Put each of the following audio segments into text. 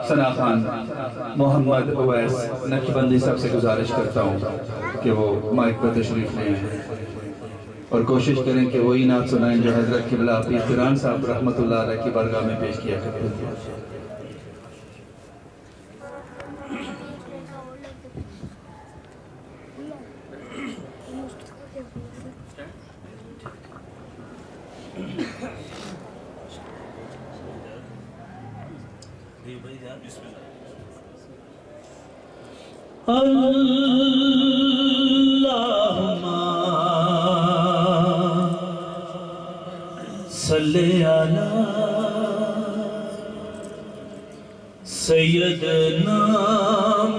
ثنا خان محمد اویس نقشبندی صاحب سے گزارش کرتا ہوں کہ وہ مائک پر تشریف لے آئیں اور کوشش کریں کہ وہی نعت سنائیں جو حضرت قبلہ پیر پیران صاحب رحمت اللہ علیہ کی بارگاہ میں پیش کیا کرتے ہیں۔ اللہم صلی علی سیدنا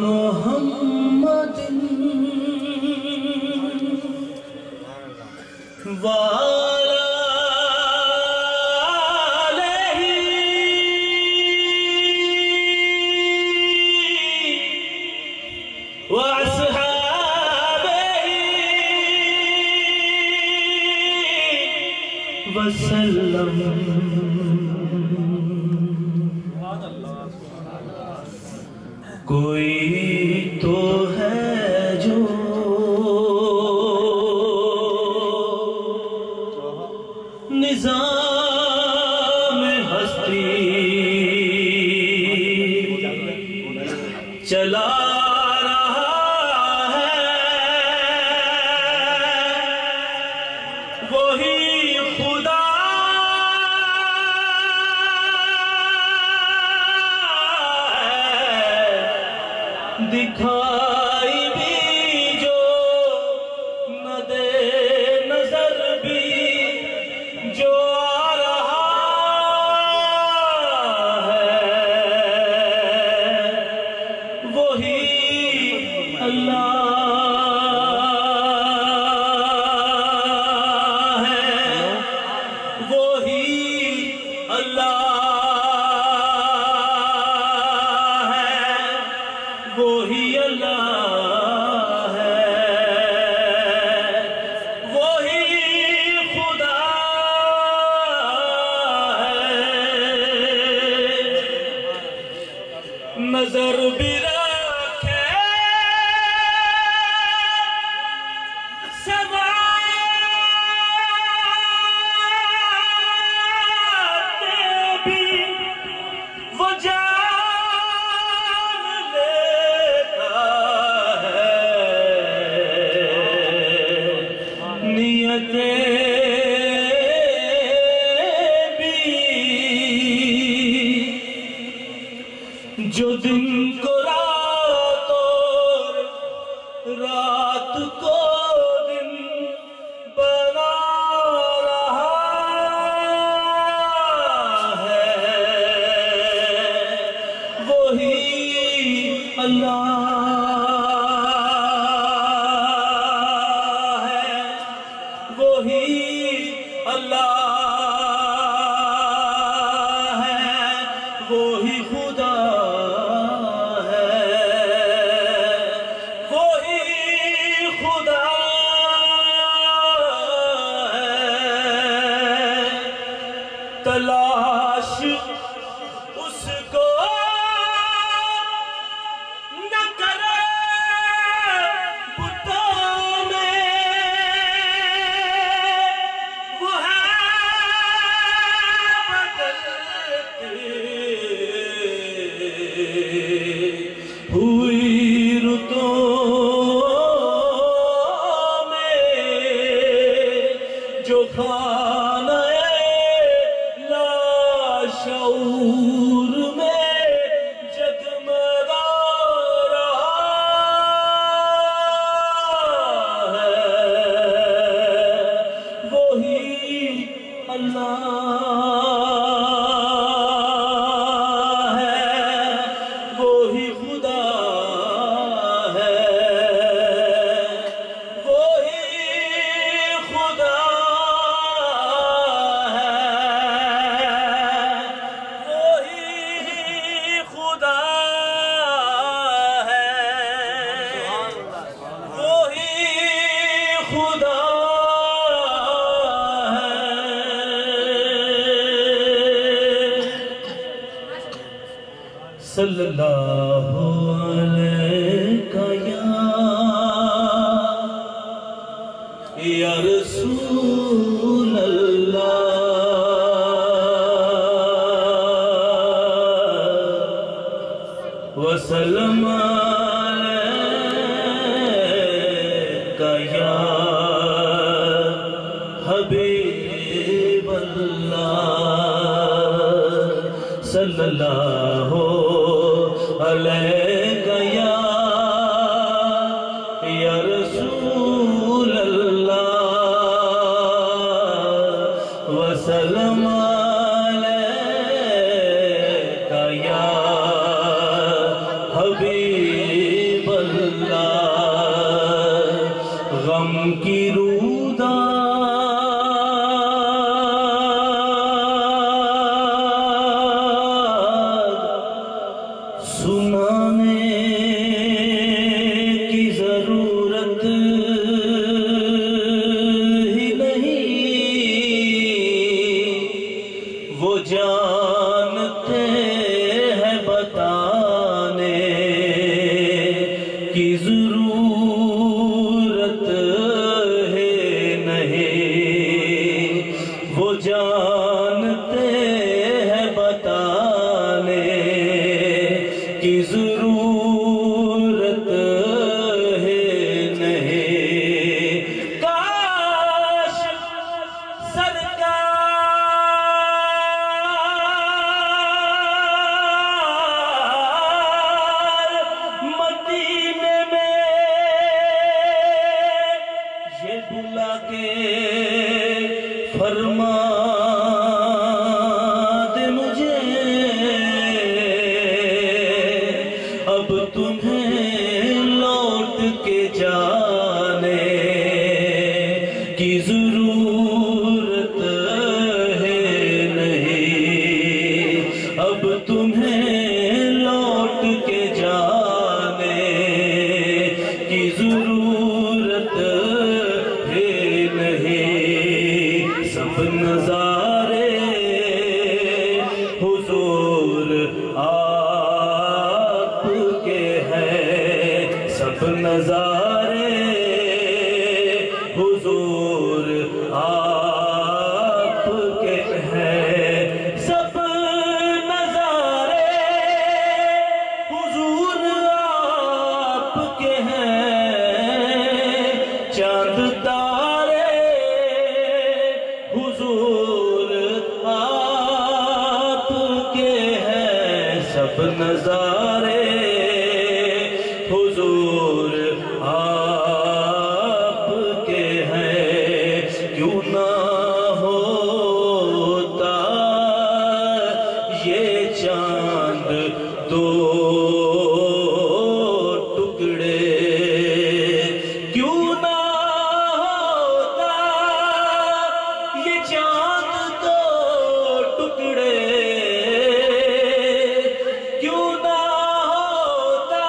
محمد وسلم۔ کوئی تو ہے جو نظام ہستی چلا دکھائی بھی جو نہ دے نظر بھی جو آ رہا ہے وہی اللہ ہے وہی اللہ وہی اللہ ہے وہی خدا ہے نظر بھی رکھے سماتے بھی وہ جو دن کو رات اور رات کو دن بنا رہا ہے وہی اللہ ہے وہی اللہ وہی خدا ہے وہی خدا ہے تلاش اس کو نہ کرے بتوں میں وہ ہے بدلتے सल्लल्लाहु अलैहि या रसूल अल्लाह वसल्लम अलैका या हबीब अल्लाह सल्लल्लाहु अलैका या रसूल अल्लाह वसल्लम अलैका या हबीब अल्लाह गम की रूदा सुनाने की जरूरत ही नहीं, वो जानते हैं बताने की जरूरत है नहीं, वो जानते हैं बताने की जरूरत है नहीं। काश सरकार मदीने में ये बुला के फरमा दे मुझे अब तुम्हें लौट के जाने की जरूरत है नहीं, अब तुम्हें लौट के जाने की जरूरत है नहीं। सब नजारे हुजूर आपके हैं, सब नजारे हुजूर आपके हैं, सब नजारे हुजूर आपके हैं, चांद तारे हुजूर आपके हैं, सब नजारे हुजूर आपके हैं। क्यों ना होता ये चांद दो टुकड़े, क्यों ना होता ये चांद दो टुकड़े, क्यों ना होता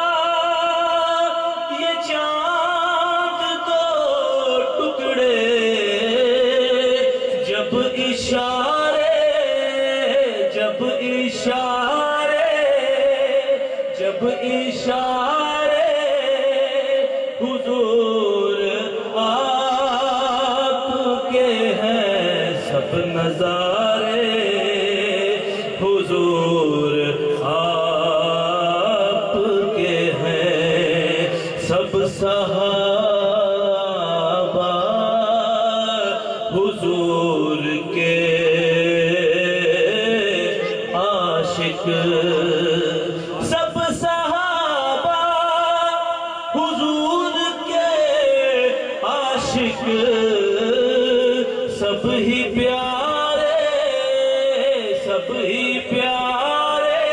ये चांद दो टुकड़े। जब इशारे जब इशारे जब इशारे हुजूर आपके हैं, सब नजारे हुजूर आपके हैं, सब सहाबा हुजूर के आशिक, सब सहाबा हुजूर के आशिक, सब ही प्यारे सब ही प्यारे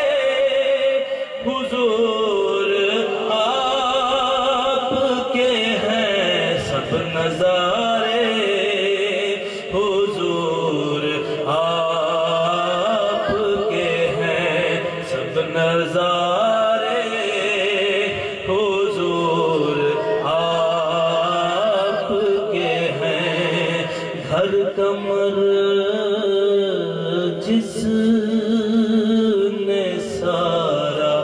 हुजूर आपके हैं, सब नजारे हुजूर आपके हैं, सब नजारे हुजूर आपके हैं। घर कमर जिसने सारा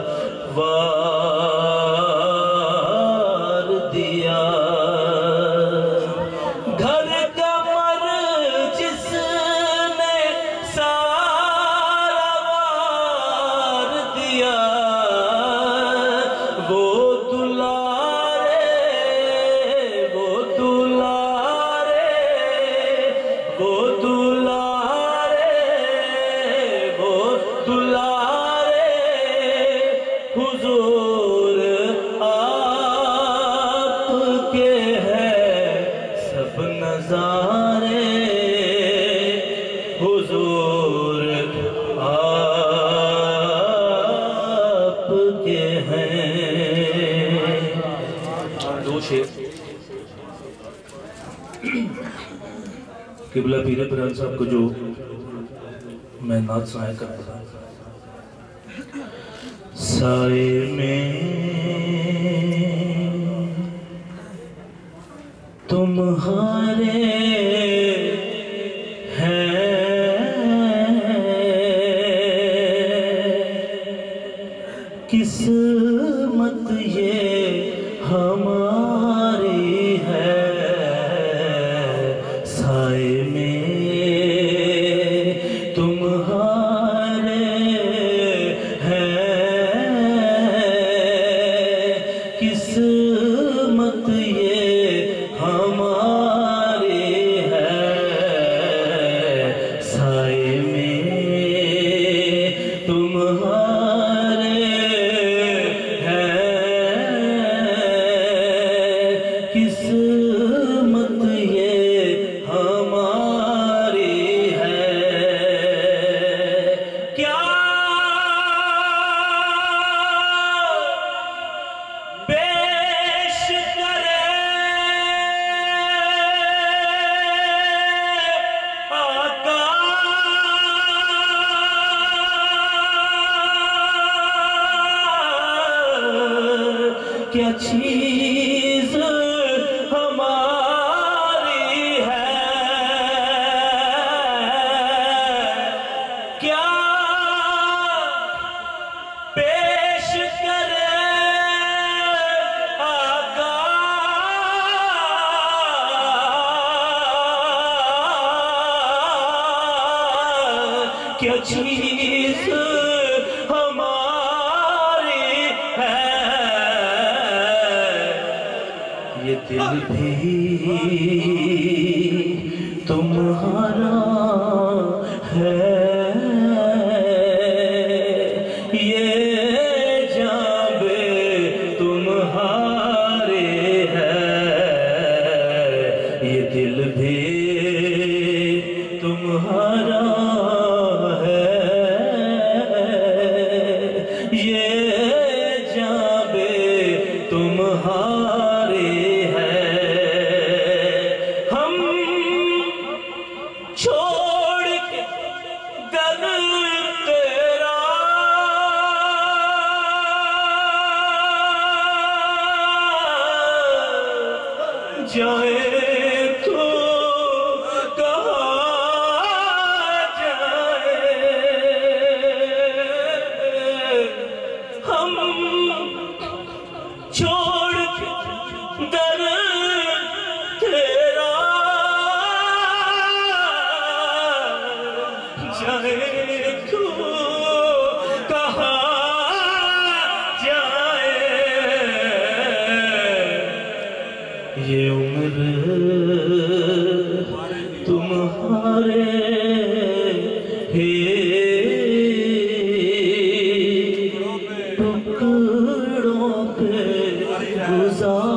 हुजूर आपके हैं सब नजारे, हुजूर आपके हैं। दो शेर किबला पीरे परान साहब को जो मैं नात सुनाया करता था। साए में तुम्हारे किस्मत ये हमारी है, साए में तुम्हारे हैं, किस्मत ये हमारी है, साए में तुम्हारे किस्मत ये हमारी है। क्या पेश करे आका, क्या चीज हमारी है, क्या पेश करे आका, क्या चीज हमारी है। ये दिल भी तुम्हारा है, ये जाबे तुम्हारे हैं, ये दिल भी तुम्हारा है, ये जाबे तुम्हारे छोड़ के दर तेरा जाए तो कहाँ जाए, हम छोड़ के दर तेरा जाए तो कहाँ जाए। ये उम्र तुम्हारे ही टुकड़ों पे गुजार